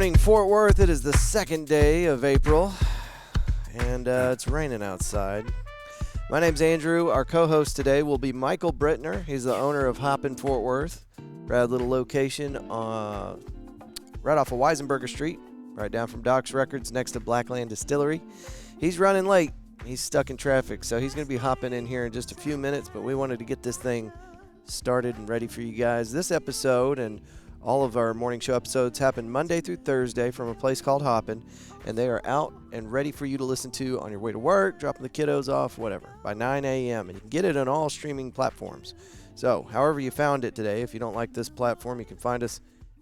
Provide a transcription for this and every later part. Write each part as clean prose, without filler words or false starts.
morning, Fort Worth. It is the second day of April, and it's raining outside. My name's Andrew. Our co-host today will be Michael Brittner. He's the owner of Hoppin' Fort Worth. Rad little location right off of Weisenberger Street, right down from Doc's Records, next to Blackland Distillery. He's running late. He's stuck in traffic, so he's going to be hopping in here in just a few minutes, but we wanted to get this thing started and ready for you guys. This episode and all of our morning show episodes happen Monday through Thursday from a place called Hoppin', and they are out and ready for you to listen to on your way to work, dropping the kiddos off, whatever, by 9 a.m. And you can get it on all streaming platforms. So, however you found it today, if you don't like this platform, you can find us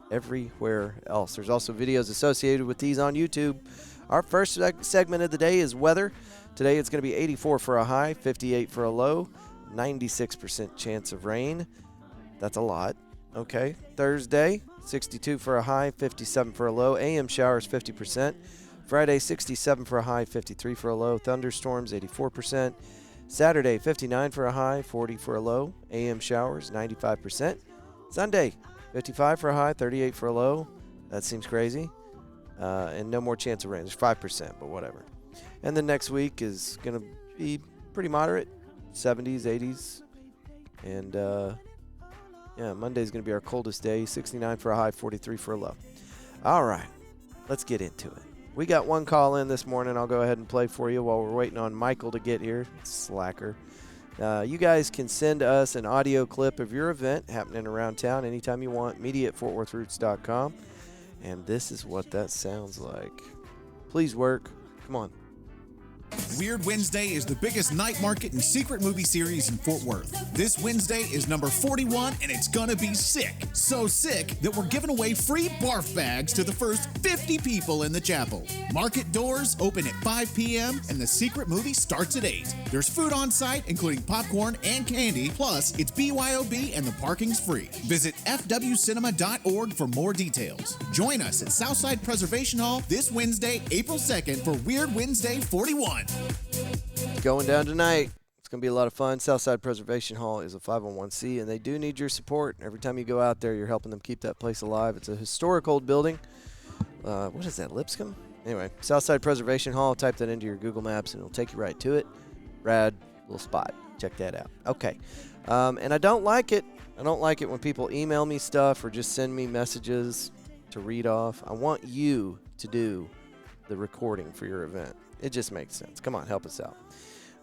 everywhere else. There's also videos associated with these on YouTube. Our first segment of the day is weather. Today it's going to be 84 for a high, 58 for a low, 96% chance of rain. That's a lot. Okay, Thursday, 62 for a high, 57 for a low. AM showers, 50%. Friday, 67 for a high, 53 for a low. Thunderstorms, 84%. Saturday, 59 for a high, 40 for a low. AM showers, 95%. Sunday, 55 for a high, 38 for a low. That seems crazy. And no more chance of rain. There's 5%, but whatever. And then next week is going to be pretty moderate, 70s, 80s. And yeah, Monday's going to be our coldest day, 69 for a high, 43 for a low. All right, let's get into it. We got one call in this morning. I'll go ahead and play for you while we're waiting on Michael to get here. Slacker. You guys can send us an audio clip of your event happening around town anytime you want. media@fortworthroots.com. And this is what that sounds like. Please work. Come on. Weird Wednesday is the biggest night market and secret movie series in Fort Worth. This Wednesday is number 41, and it's gonna be sick. So sick that we're giving away free barf bags to the first 50 people in the chapel. Market doors open at 5 p.m., and the secret movie starts at 8. There's food on site, including popcorn and candy, plus it's BYOB and the parking's free. Visit fwcinema.org for more details. Join us at Southside Preservation Hall this Wednesday, April 2nd for Weird Wednesday 41. Going down tonight. It's going to be a lot of fun. Southside Preservation Hall is a 501c, and they do need your support. Every time you go out there, you're helping them keep that place alive. It's a historic old building. What is that, Lipscomb? Anyway, Southside Preservation Hall. Type that into your Google Maps, and it'll take you right to it. Rad little spot. Check that out. Okay. And I don't like it. I don't like it when people email me stuff or just send me messages to read off. I want you to do the recording for your event. It just makes sense. Come on, help us out.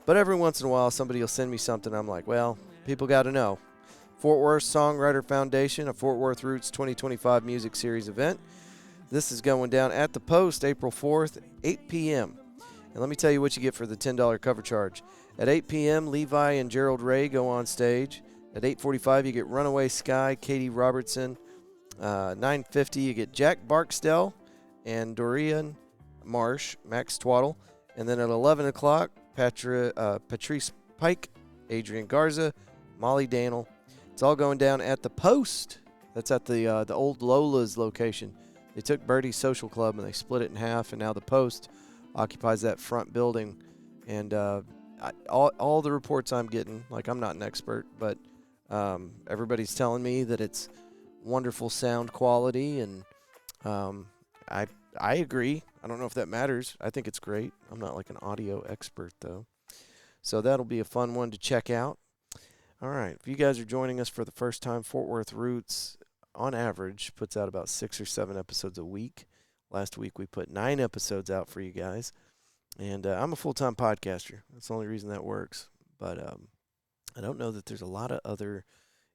But every once in a while, somebody will send me something. I'm like, well, people got to know. Fort Worth Songwriter Foundation, a Fort Worth Roots 2025 Music Series event. This is going down at the Post, April 4th, 8 p.m. And let me tell you what you get for the $10 cover charge. At 8 p.m., Levi and Gerald Ray go on stage. At 8:45, you get Runaway Sky, Katie Robertson. 9:50, you get Jack Barksdale and Dorian Marsh, Max Twaddle. And then at 11 o'clock, Patrice Pike, Adrian Garza, Molly Daniel. It's all going down at the Post. That's at the old Lola's location. They took Birdie's Social Club and they split it in half, and now the Post occupies that front building. And all the reports I'm getting, like I'm not an expert, but everybody's telling me that it's wonderful sound quality, and I agree. I don't know if that matters. I think it's great. I'm not like an audio expert, though. So that'll be a fun one to check out. All right. If you guys are joining us for the first time, Fort Worth Roots, on average, puts out about 6 or 7 episodes a week. Last week, we put 9 episodes out for you guys. And I'm a full-time podcaster. That's the only reason that works. But I don't know that there's a lot of other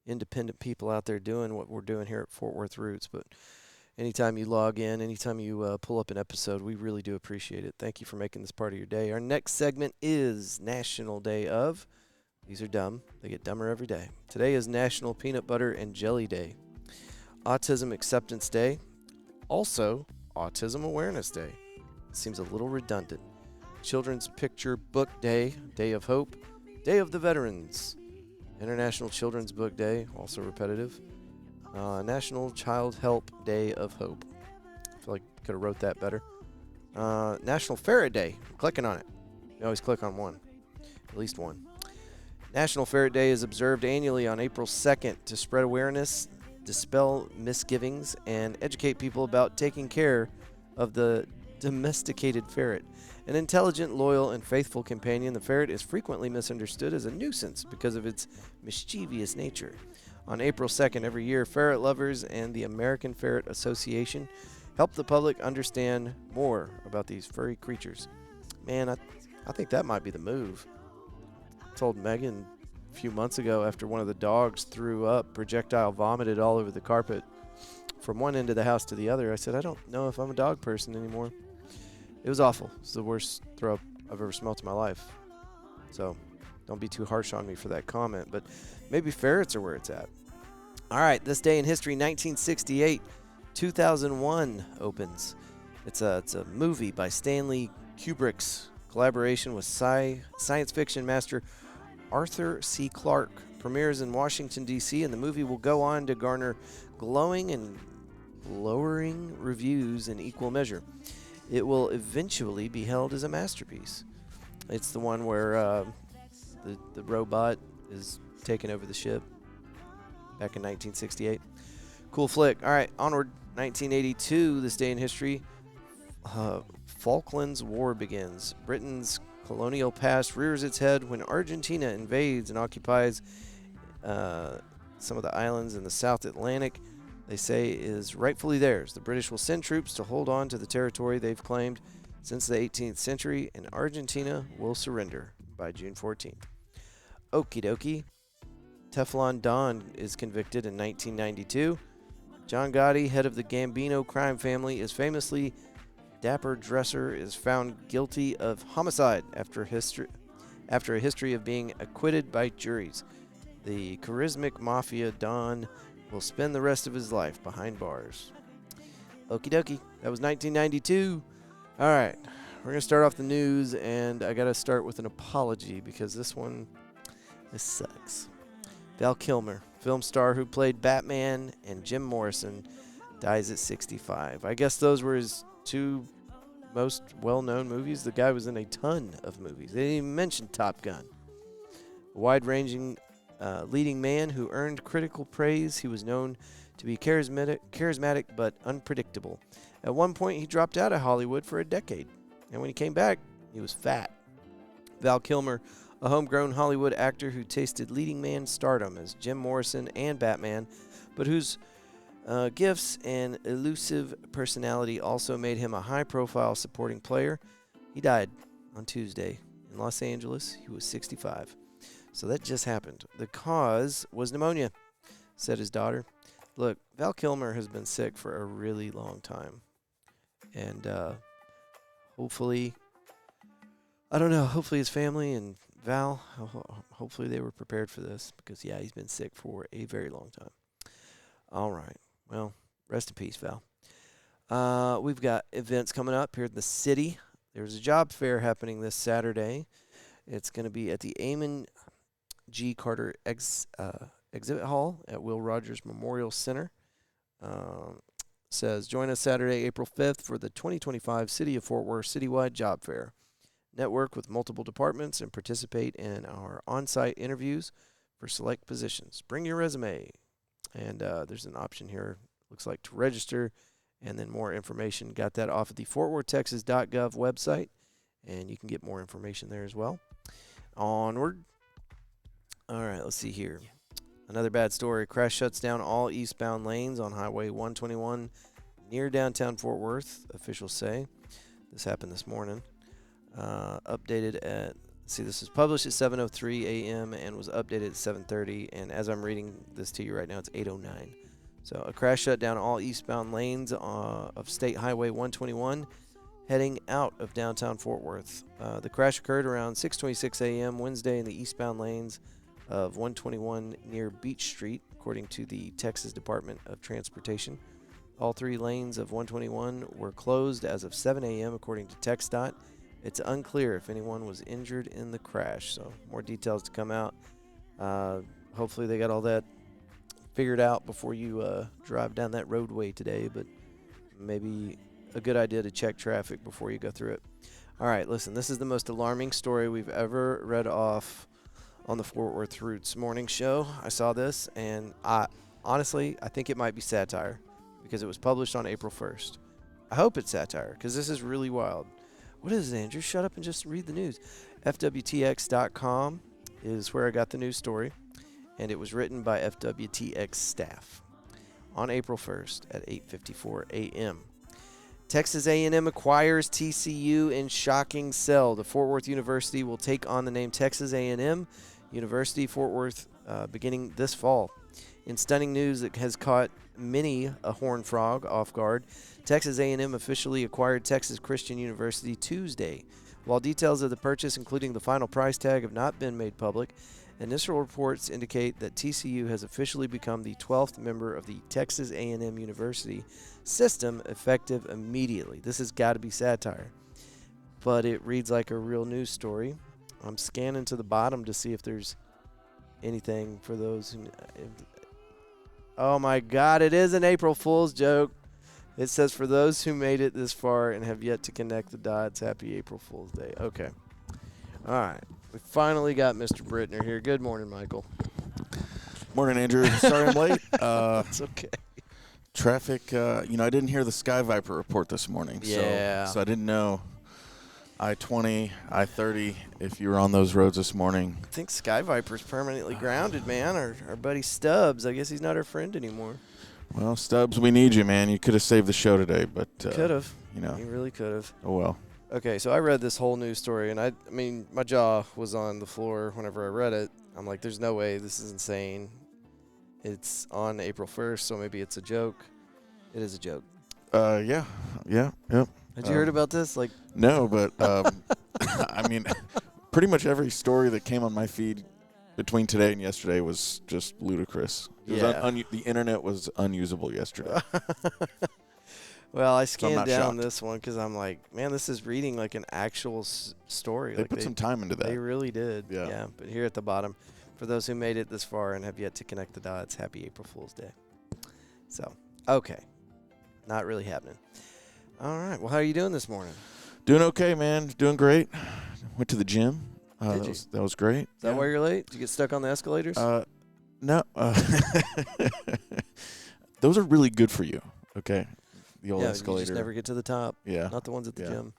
independent people out there doing what we're doing here at Fort Worth Roots. But anytime you log in, anytime you pull up an episode, we really do appreciate it. Thank you for making this part of your day. Our next segment is National Day of. These are dumb. They get dumber every day. Today is National Peanut Butter and Jelly Day. Autism Acceptance Day. Also, Autism Awareness Day. Seems a little redundant. Children's Picture Book Day. Day of Hope. Day of the Veterans. International Children's Book Day. Also repetitive. National Child Help Day of Hope. I feel like I could have wrote that better. National Ferret Day. I'm clicking on it. You always click on one. At least one. National Ferret Day is observed annually on April 2nd to spread awareness dispel misgivings and educate people about taking care of the domesticated ferret. An intelligent, loyal, and faithful companion, the ferret is frequently misunderstood as a nuisance because of its mischievous nature. On April 2nd every year, ferret lovers and the American Ferret Association help the public understand more about these furry creatures. Man, I think that might be the move. I told Megan a few months ago after one of the dogs threw up, projectile vomited all over the carpet from one end of the house to the other. I said, I don't know if I'm a dog person anymore. It was awful. It's the worst throw up I've ever smelled in my life. So don't be too harsh on me for that comment, but maybe ferrets are where it's at. All right, this day in history, 1968, 2001 opens. It's a movie by Stanley Kubrick's collaboration with science fiction master Arthur C. Clarke. Premieres in Washington, D.C., and the movie will go on to garner glowing and lowering reviews in equal measure. It will eventually be hailed as a masterpiece. It's the one where the robot is taking over the ship back in 1968. Cool flick. All right, onward. 1982, this day in history, Falklands War begins. Britain's colonial past rears its head when Argentina invades and occupies some of the islands in the South Atlantic they say is rightfully theirs. The British will send troops to hold on to the territory they've claimed since the 18th century, and Argentina will surrender by June 14th. Okie dokie. Teflon Don is convicted in 1992. John Gotti, head of the Gambino crime family, is famously dapper dresser, is found guilty of homicide after a history of being acquitted by juries. The charismatic mafia Don will spend the rest of his life behind bars. Okie dokie. That was 1992. All right. We're going to start off the news, and I got to start with an apology because this sucks. Val Kilmer, film star who played Batman and Jim Morrison, dies at 65. I guess those were his two most well-known movies. The guy was in a ton of movies. They didn't even mention Top Gun. A wide-ranging leading man who earned critical praise. He was known to be charismatic but unpredictable. At one point, he dropped out of Hollywood for a decade, and when he came back, he was fat. Val Kilmer, a homegrown Hollywood actor who tasted leading man stardom as Jim Morrison and Batman, but whose gifts and elusive personality also made him a high-profile supporting player. He died on Tuesday in Los Angeles. He was 65. So that just happened. The cause was pneumonia, said his daughter. Look, Val Kilmer has been sick for a really long time. And hopefully his family and Val, hopefully they were prepared for this because, yeah, he's been sick for a very long time. All right. Well, rest in peace, Val. We've got events coming up here in the city. There's a job fair happening this Saturday. It's going to be at the Amon G. Carter Exhibit Hall at Will Rogers Memorial Center. Says, join us Saturday, April 5th for the 2025 City of Fort Worth Citywide Job Fair. Network with multiple departments and participate in our on-site interviews for select positions. Bring your resume. And there's an option here, looks like, to register, and then more information. Got that off of the fortworthtexas.gov website, and you can get more information there as well. Onward. All right, let's see here. Another bad story. Crash shuts down all eastbound lanes on Highway 121 near downtown Fort Worth, officials say. This happened this morning. Updated at, this is published at 7:03 a.m. and was updated at 7:30. And as I'm reading this to you right now, it's 8:09. So a crash shut down all eastbound lanes of State Highway 121 heading out of downtown Fort Worth. The crash occurred around 6:26 a.m. Wednesday in the eastbound lanes of 121 near Beach Street, according to the Texas Department of Transportation. All three lanes of 121 were closed as of 7 a.m. according to TxDOT. It's unclear if anyone was injured in the crash, so more details to come out. Hopefully they got all that figured out before you drive down that roadway today, but maybe a good idea to check traffic before you go through it. All right, listen, this is the most alarming story we've ever read off on the Fort Worth Roots morning show. I saw this, and honestly, I think it might be satire because it was published on April 1st. I hope it's satire because this is really wild. What is it, Andrew? Shut up and just read the news. FWTX.com is where I got the news story, and it was written by FWTX staff on April 1st at 8:54 a.m. Texas A&M acquires TCU in shocking sell. The Fort Worth University will take on the name Texas A&M University Fort Worth beginning this fall. In stunning news that has caught many a horned frog off guard, Texas A&M officially acquired Texas Christian University Tuesday. While details of the purchase, including the final price tag, have not been made public, initial reports indicate that TCU has officially become the 12th member of the Texas A&M University system, effective immediately. This has got to be satire, but it reads like a real news story. I'm scanning to the bottom to see if there's anything for those who... Oh my God, it is an April Fool's joke. It says, for those who made it this far and have yet to connect the dots, happy April Fool's Day. Okay. All right. We finally got Mr. Brittner here. Good morning, Michael. Morning, Andrew. Sorry I'm late. It's okay. Traffic, I didn't hear the Sky Viper report this morning. Yeah. So I didn't know I-20, I-30, if you were on those roads this morning. I think Sky Viper's permanently grounded, man. Our buddy Stubbs, I guess he's not our friend anymore. Well, Stubbs, we need you, man. You could have saved the show today, but could have. He really could have. Oh well. Okay, so I read this whole news story, and I mean, my jaw was on the floor whenever I read it. I'm like, there's no way. This is insane. It's on April 1st, so maybe it's a joke. It is a joke. Yeah. Yep. Had you heard about this? Like, no, but I mean, pretty much every story that came on my feed between today and yesterday was just ludicrous. The internet was unusable yesterday. Well, I scanned down shocked. this one because I'm like, man, this is reading like an actual story. They put some time into that. They really did. Yeah. But here at the bottom, for those who made it this far and have yet to connect the dots, happy April Fool's Day. So, okay. Not really happening. All right. Well, how are you doing this morning? Doing okay, man. Doing great. Went to the gym. Did you? That was great. Is that why you're late? Did you get stuck on the escalators? No. Those are really good for you, okay? The old escalator. You just never get to the top. Yeah. Not the ones at the gym.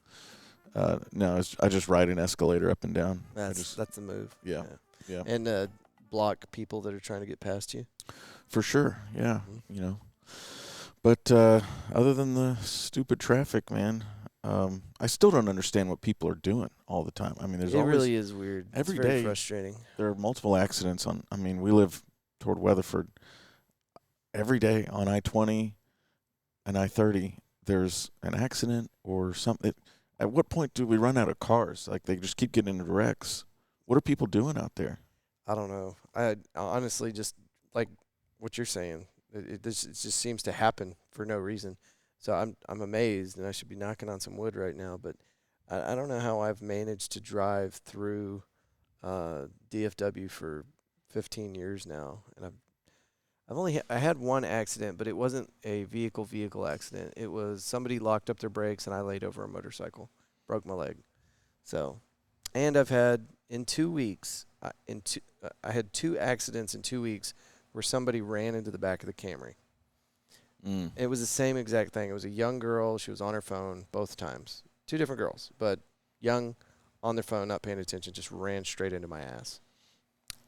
No, I just ride an escalator up and down. That's the move. Yeah. And block people that are trying to get past you. For sure, yeah. Mm-hmm. But other than the stupid traffic, man, I still don't understand what people are doing all the time. I mean, it really is weird. Every it's very day, frustrating. There are multiple accidents on. I mean, we live toward Weatherford. Every day on I-20 and I-30, there's an accident or something. At what point do we run out of cars? Like, they just keep getting into wrecks. What are people doing out there? I don't know. I honestly just like what you're saying. It just seems to happen for no reason. So I'm amazed, and I should be knocking on some wood right now. But I don't know how I've managed to drive through DFW for 15 years now, and I had one accident, but it wasn't a vehicle accident. It was somebody locked up their brakes, and I laid over a motorcycle, broke my leg. So, and I've had in 2 weeks, I had 2 accidents in 2 weeks where somebody ran into the back of the Camry. It was the same exact thing. It was a young girl. She was on her phone both times. 2 different girls, but young, on their phone, not paying attention, just ran straight into my ass.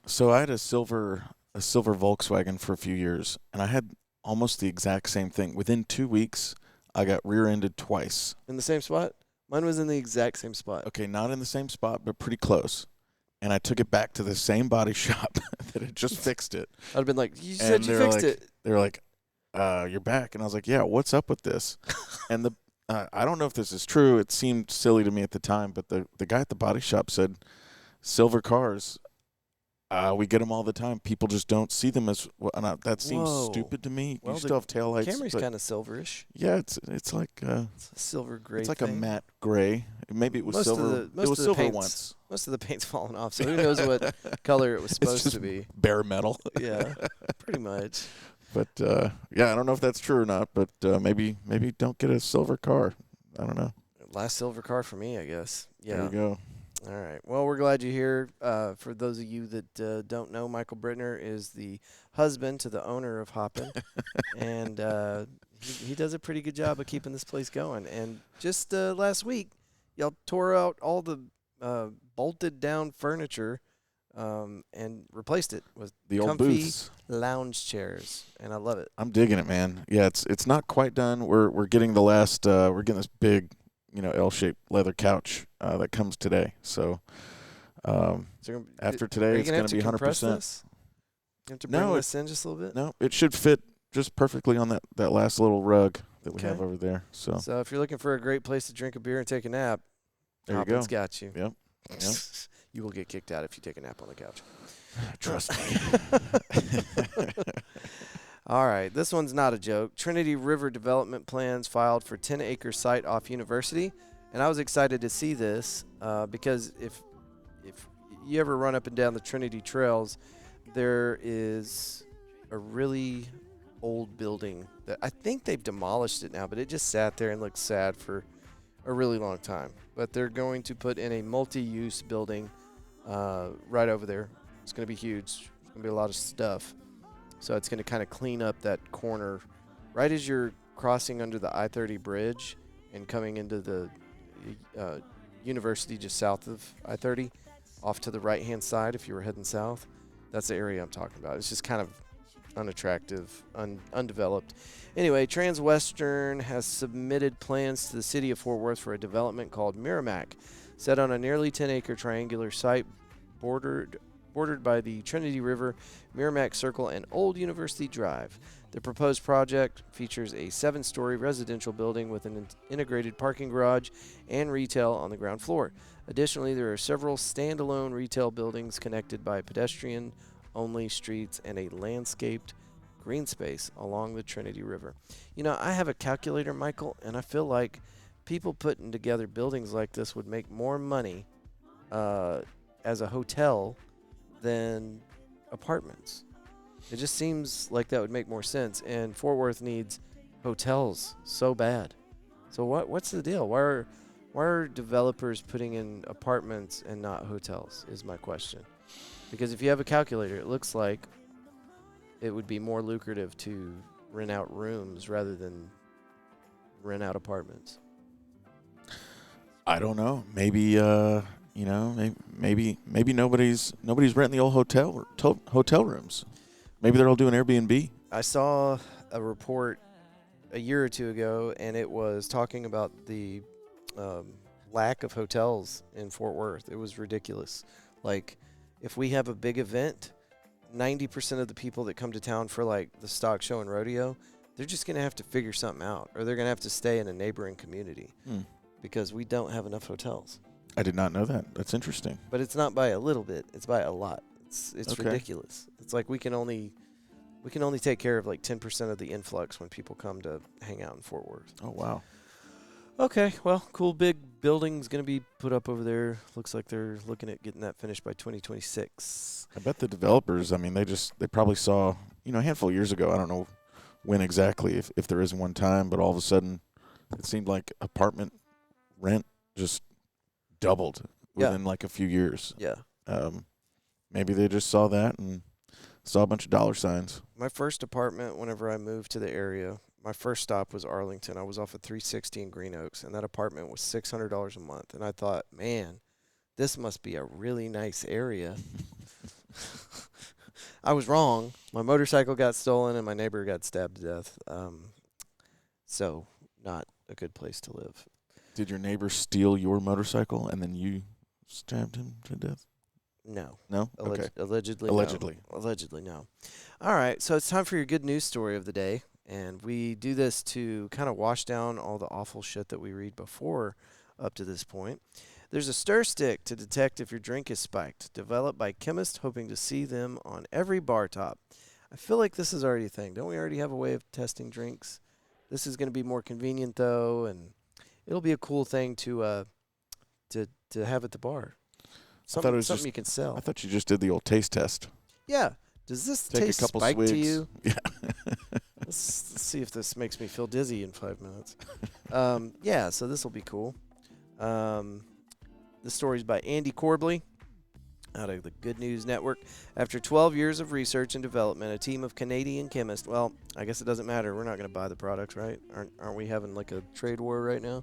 So I had a silver Volkswagen for a few years, and I had almost the exact same thing. Within 2 weeks, I got rear-ended twice. In the same spot? Mine was in the exact same spot. Okay, not in the same spot, but pretty close. And I took it back to the same body shop that had just fixed it. I'd have been like, you said you fixed it. They were like, you're back. And I was like, yeah, what's up with this? And I don't know if this is true. It seemed silly to me at the time, but the guy at the body shop said, silver cars, we get them all the time. People just don't see them as well. And that seems stupid to me. Well, you still have taillights. Camry's kind of silverish. Yeah, it's like it's a silver gray. It's like thing. a matte gray. Maybe it was silver. It was silver once. Most of the paint's fallen off, so who knows what color it was supposed to be. Bare metal. Yeah, pretty much. But yeah, I don't know if that's true or not. But maybe don't get a silver car. I don't know. Last silver car for me, I guess. Yeah. There you go. All right. Well, we're glad you're here. For those of you that don't know, Michael Brittner is the husband to the owner of Hoppin', and he does a pretty good job of keeping this place going. And just last week, y'all tore out all the bolted down furniture and replaced it with The old comfy booths. lounge chairs, and I love it. I'm digging it, man. Yeah, it's not quite done. We're getting the last. We're getting this big, L-shaped leather couch that comes today. So So after are today, you it's gonna going have to be 100%. compress this? You have to bring No, this in just a little bit. No, it should fit just perfectly on that last little rug that we have Okay. over there. So So if you're looking for a great place to drink a beer and take a nap, there you Hoppin's go. got you. Yep. Yep. You will get kicked out if you take a nap on the couch. Trust me. All right, this one's not a joke. Trinity River development plans filed for 10-acre site off University, and I was excited to see this because if you ever run up and down the Trinity trails, there is a really old building that I think they've demolished it now, but it just sat there and looked sad for a really long time. But they're going to put in a multi-use building right over there. It's going to be huge. It's going to be a lot of stuff. So it's going to kind of clean up that corner right as you're crossing under the I-30 bridge and coming into the university just south of I-30 off to the right-hand side if you were heading south. That's the area I'm talking about. It's just kind of unattractive, undeveloped. Anyway, Transwestern has submitted plans to the city of Fort Worth for a development called Merrimack, set on a nearly 10-acre triangular site bordered by the Trinity River, Merrimack Circle, and Old University Drive. The proposed project features a 7-story residential building with an integrated parking garage and retail on the ground floor. Additionally, there are several standalone retail buildings connected by pedestrian-only streets and a landscaped green space along the Trinity River. You know, I have a calculator, Michael, and I feel like people putting together buildings like this would make more money as a hotel than apartments. It just seems like that would make more sense, and Fort Worth needs hotels so bad. So what's the deal? Why are developers putting in apartments and not hotels is my question. Because if you have a calculator, it looks like it would be more lucrative to rent out rooms rather than rent out apartments. I don't know. Maybe maybe nobody's renting the old hotel rooms. Maybe they're all doing Airbnb. I saw a report a year or two ago, and it was talking about the lack of hotels in Fort Worth. It was ridiculous. Like, if we have a big event, 90% of the people that come to town for, like, the stock show and rodeo, they're just going to have to figure something out, or they're going to have to stay in a neighboring community because we don't have enough hotels. I did not know that. That's interesting. But it's not by a little bit. It's by a lot. It's Okay. ridiculous. It's like we can only take care of like 10% of the influx when people come to hang out in Fort Worth. Oh, wow. Okay, well, cool big building's going to be put up over there. Looks like they're looking at getting that finished by 2026. I bet the developers, I mean, they probably saw, a handful of years ago, I don't know when exactly, if there is one time, but all of a sudden it seemed like apartment rent just doubled within like a few years. Yeah. Maybe they just saw that and saw a bunch of dollar signs. My first apartment, whenever I moved to the area, my first stop was Arlington. I was off of 360 in Green Oaks, and that apartment was $600 a month. And I thought, man, this must be a really nice area. I was wrong. My motorcycle got stolen, and my neighbor got stabbed to death. So not a good place to live. Did your neighbor steal your motorcycle and then you stabbed him to death? No. No? Okay. Allegedly. Allegedly. No. Allegedly, no. All right, so it's time for your good news story of the day. And we do this to kind of wash down all the awful shit that we read before up to this point. There's a stir stick to detect if your drink is spiked, developed by chemists hoping to see them on every bar top. I feel like this is already a thing. Don't we already have a way of testing drinks? This is going to be more convenient, though, and it'll be a cool thing to have at the bar. Something you can sell. I thought you just did the old taste test. Yeah. Does this Take taste a couple spike swigs. to you? Yeah. Let's see if this makes me feel dizzy in 5 minutes. Yeah, so this will be cool. This story is by Andy Corbley out of the Good News Network. After 12 years of research and development, a team of Canadian chemists, well, I guess it doesn't matter. We're not going to buy the products, right? Aren't we having like a trade war right now?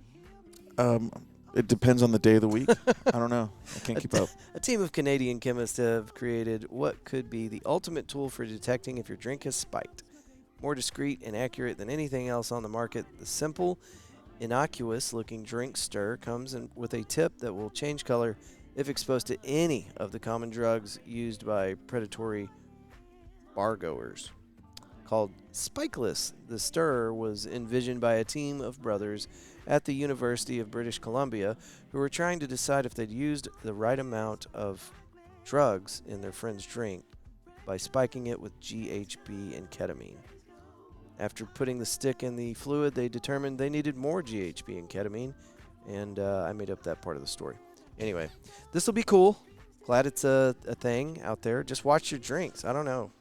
It depends on the day of the week. I don't know. I can't keep up. A team of Canadian chemists have created what could be the ultimate tool for detecting if your drink has spiked. More discreet and accurate than anything else on the market, the simple, innocuous-looking drink stir comes with a tip that will change color if exposed to any of the common drugs used by predatory bargoers. Called Spikeless, the stir was envisioned by a team of brothers at the University of British Columbia who were trying to decide if they'd used the right amount of drugs in their friend's drink by spiking it with GHB and ketamine. After putting the stick in the fluid, they determined they needed more GHB and ketamine, and I made up that part of the story. Anyway, this will be cool. Glad it's a thing out there. Just watch your drinks. I don't know.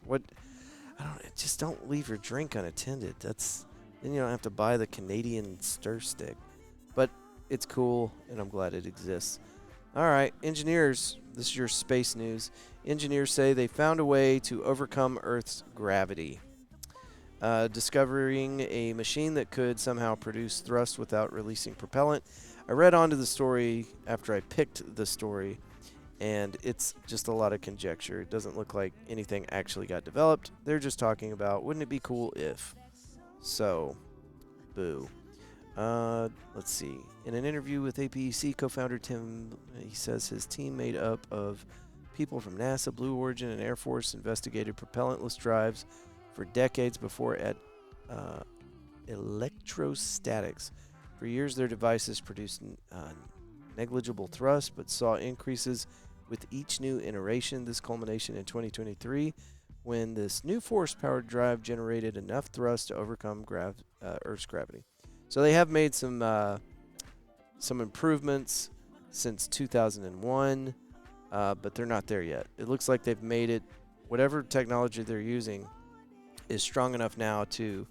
Just don't leave your drink unattended. Then you don't have to buy the Canadian stir stick. But it's cool, and I'm glad it exists. All right, engineers, this is your space news. Engineers say they found a way to overcome Earth's gravity. Discovering a machine that could somehow produce thrust without releasing propellant. I read onto the story after I picked the story, and it's just a lot of conjecture. It doesn't look like anything actually got developed. They're just talking about, wouldn't it be cool if? So, boo. Let's see. In an interview with APEC co-founder Tim, he says his team made up of people from NASA, Blue Origin, and Air Force investigated propellantless drives for decades before at electrostatics. For years, their devices produced negligible thrust, but saw increases with each new iteration. This culmination in 2023, when this new force-powered drive generated enough thrust to overcome Earth's gravity. So they have made some improvements since 2001, but they're not there yet. It looks like they've made it. Whatever technology they're using is strong enough now to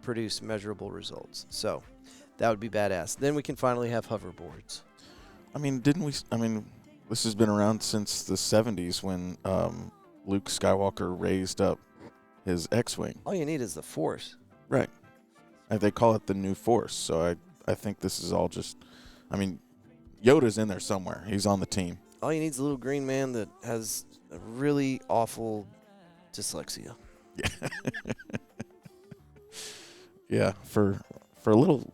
produce measurable results. So that would be badass. Then we can finally have hoverboards. I mean, this has been around since the 70s when Luke Skywalker raised up his X-Wing. All you need is the Force. Right. And they call it the new Force. So I think this is all just, Yoda's in there somewhere. He's on the team. All you need is a little green man that has a really awful dyslexia. Yeah. Yeah, for a little,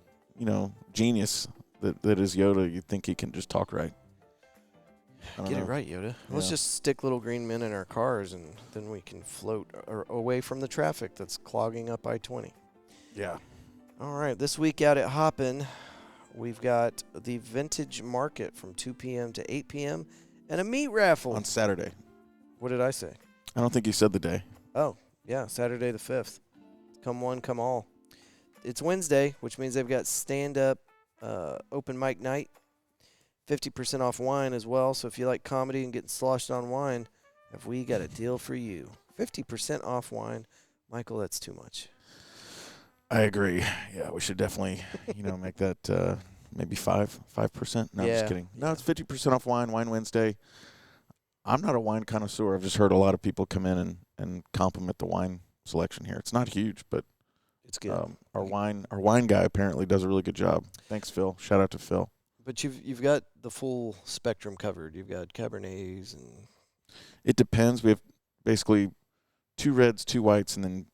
genius that is Yoda, you'd think he can just talk right. Get it right, Yoda. Yeah. Let's just stick little green men in our cars, and then we can float away from the traffic that's clogging up I-20. Yeah. All right, this week out at Hoppin', we've got the Vintage Market from 2 p.m. to 8 p.m. and a meat raffle. On Saturday. What did I say? I don't think you said the day. Oh, yeah, Saturday the 5th. Come one, come all. It's Wednesday, which means they've got stand-up open mic night. 50% off wine as well. So if you like comedy and getting sloshed on wine, have we got a deal for you? 50% off wine. Michael, that's too much. I agree. Yeah, we should definitely, make that maybe 5%. No, I'm just kidding. No, it's 50% off wine Wednesday. I'm not a wine connoisseur. I've just heard a lot of people come in and compliment the wine selection here. It's not huge, but it's good. Our wine guy apparently does a really good job. Thanks, Phil. Shout out to Phil. But you've got the full spectrum covered. You've got Cabernets and. It depends. We have basically 2 reds, 2 whites, and then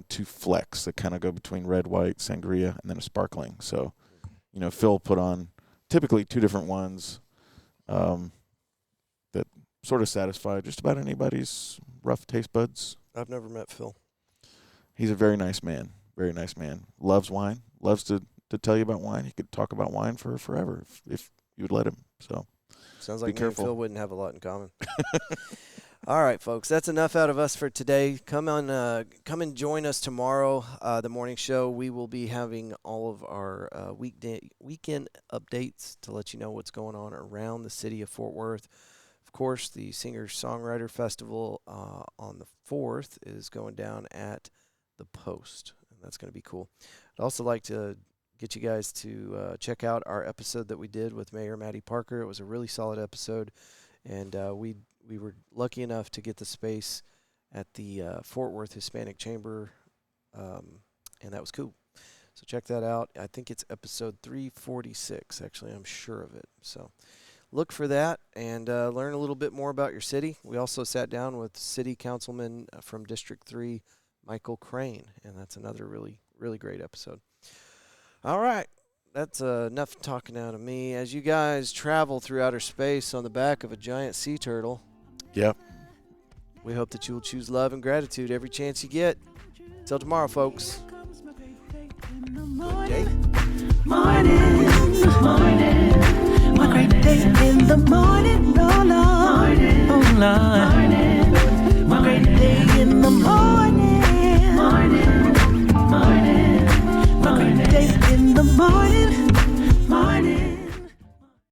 2 flecks that kind of go between red, white, sangria, and then a sparkling. So, Phil put on typically 2 different ones that sort of satisfy just about anybody's rough taste buds. I've never met Phil. He's a very nice man. Very nice man. Loves wine. Loves to tell you about wine. He could talk about wine for forever if you would let him. So sounds like be careful. Me and Phil wouldn't have a lot in common. All right, folks. That's enough out of us for today. Come and join us tomorrow. The morning show. We will be having all of our weekend updates to let you know what's going on around the city of Fort Worth. Of course, the Singer-Songwriter Festival on the 4th is going down at the Post, and that's going to be cool. I'd also like to get you guys to check out our episode that we did with Mayor Maddie Parker. It was a really solid episode, and we were lucky enough to get the space at the Fort Worth Hispanic Chamber, and that was cool. So check that out. I think it's episode 346, actually. I'm sure of it. So look for that and learn a little bit more about your city. We also sat down with City Councilman from District 3, Michael Crane, and that's another really, really great episode. All right. That's enough talking out of me. As you guys travel through outer space on the back of a giant sea turtle, Yep. we hope that you will choose love and gratitude every chance you get. Till tomorrow, folks. Good day. Morning, my great day in the morning, oh Lord, oh Lord, my great day in the morning, my great day in the morning.